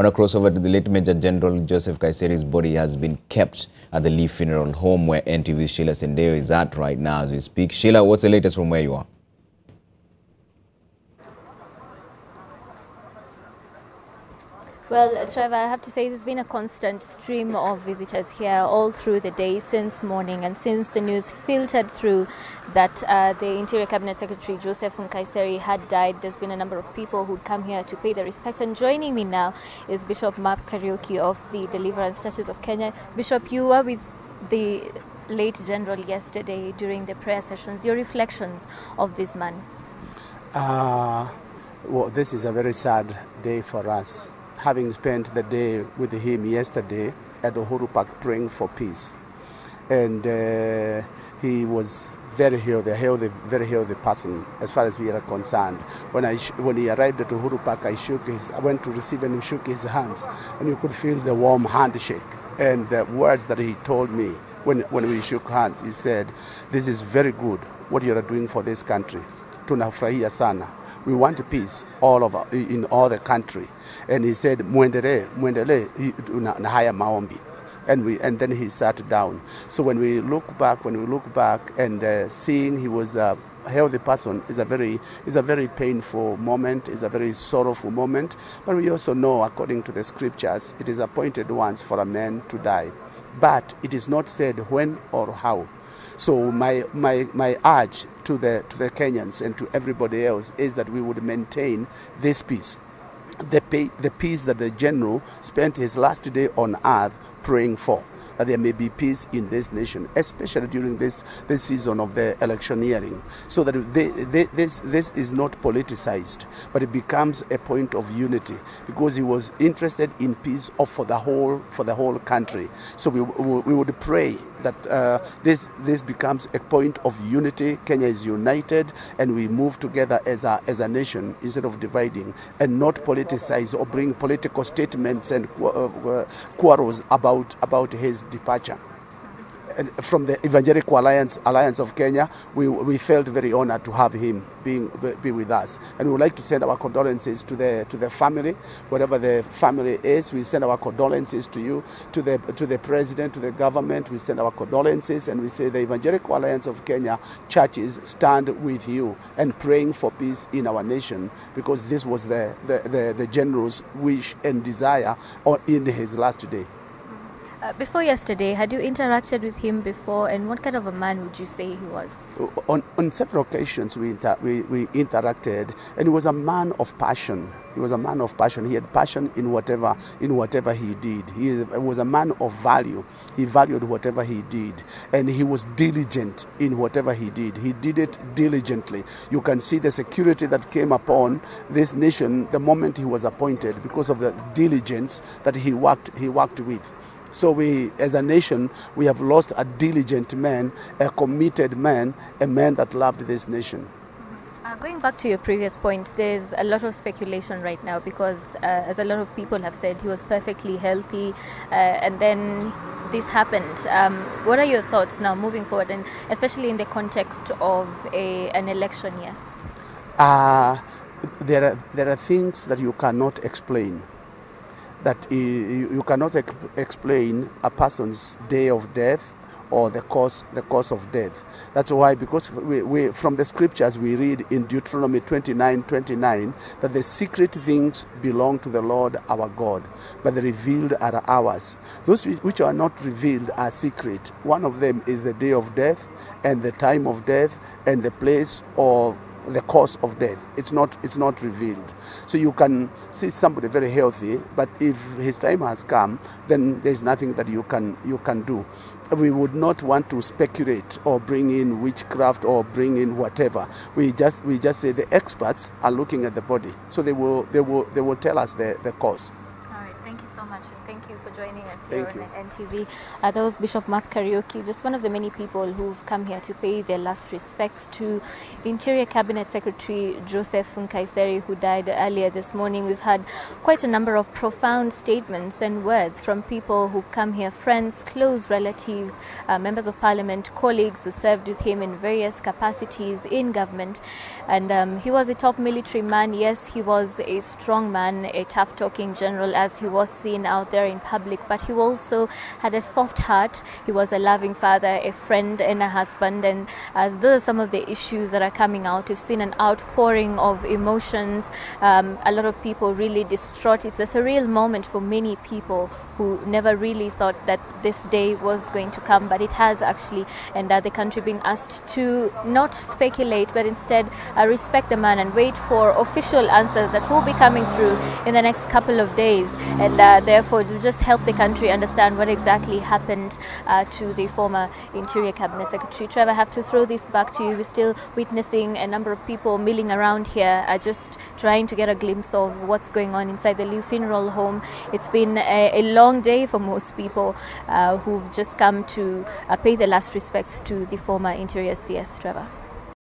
On a crossover to the late Major General Joseph Nkaissery's body has been kept at the Lee Funeral Home where NTV's Sheila Sendeo is at right now as we speak. Sheila, what's the latest from where you are? Well, Trevor, I have to say there's been a constant stream of visitors here all through the day since morning, and since the news filtered through that the Interior Cabinet Secretary Joseph Nkaissery had died, there's been a number of people who'd come here to pay their respects. And joining me now is Bishop Mark Kariuki of the Deliverance Churches of Kenya. Bishop, you were with the late General yesterday during the prayer sessions. Your reflections of this man? Well, this is a very sad day for us. Having spent the day with him yesterday at Uhuru Park praying for peace. And he was very healthy person as far as we are concerned. When he arrived at Uhuru Park, I went to receive and shook his hands, and you could feel the warm handshake. And the words that he told me when we shook hands, he said, "This is very good what you are doing for this country. Tunafurahia sana. We want peace all over in all the country." And he said, "Muendelee na haya maombi." And then he sat down. So when we look back and seeing he was a healthy person is a very painful moment, is a very sorrowful moment. But we also know, according to the scriptures, it is appointed once for a man to die. But it is not said when or how. So my urge to the Kenyans and to everybody else is that we would maintain this peace, the peace that the general spent his last day on earth praying for, that there may be peace in this nation, especially during this season of the electioneering, so that this is not politicized, but it becomes a point of unity, because he was interested in peace for the whole country. So we would pray that this becomes a point of unity. Kenya is united, and we move together as a nation instead of dividing, and not politicize or bring political statements and quarrels about his departure. And from the Evangelical Alliance of Kenya, we felt very honored to have him be with us, and we would like to send our condolences to the family, wherever the family is. We send our condolences to you, to the president, to the government. We send our condolences, and we say the Evangelical Alliance of Kenya churches stand with you and praying for peace in our nation, because this was the general's wish and desire in his last day. Before yesterday, had you interacted with him before, and what kind of a man would you say he was? On several occasions we interacted, and he was a man of passion. He was a man of passion. He had passion in whatever he did. He was a man of value. He valued whatever he did, and he was diligent in whatever he did. He did it diligently. You can see the security that came upon this nation the moment he was appointed, because of the diligence that he worked with. So we, as a nation, we have lost a diligent man, a committed man, a man that loved this nation. Going back to your previous point, there's a lot of speculation right now because, as a lot of people have said, he was perfectly healthy, and then this happened. What are your thoughts now moving forward, and especially in the context of an election year? There are things that you cannot explain. That you cannot explain a person's day of death or the cause of death. That's why, because we from the scriptures we read in Deuteronomy 29:29 that the secret things belong to the Lord our God, but the revealed are ours. Those which are not revealed are secret. One of them is the day of death, and the time of death, and the place of the cause of death. It's not revealed. So you can see somebody very healthy, but if his time has come, then there's nothing that you can do. We would not want to speculate or bring in witchcraft or bring in whatever. We just say the experts are looking at the body, so they will tell us the cause. All right, thank you so much. so much, and thank you for joining us here Thank you. on NTV. That was Bishop Mark Kariuki, just one of the many people who've come here to pay their last respects to Interior Cabinet Secretary Joseph Nkaissery, who died earlier this morning. We've had quite a number of profound statements and words from people who've come here, friends, close relatives, members of parliament, colleagues who served with him in various capacities in government. And he was a top military man. Yes, he was a strong man, a tough-talking general as he was seen out there in public, but he also had a soft heart. He was a loving father, a friend, and a husband. And as those are some of the issues that are coming out, we've seen an outpouring of emotions, a lot of people really distraught. It's a surreal moment for many people who never really thought that this day was going to come, but it has actually. And the country being asked to not speculate, but instead respect the man and wait for official answers that will be coming through in the next couple of days, and therefore to just help the country understand what exactly happened to the former Interior Cabinet Secretary. Trevor, I have to throw this back to you. We're still witnessing a number of people milling around here, just trying to get a glimpse of what's going on inside the Liu Funeral Home. It's been a long day for most people who've just come to pay their last respects to the former Interior CS. Trevor.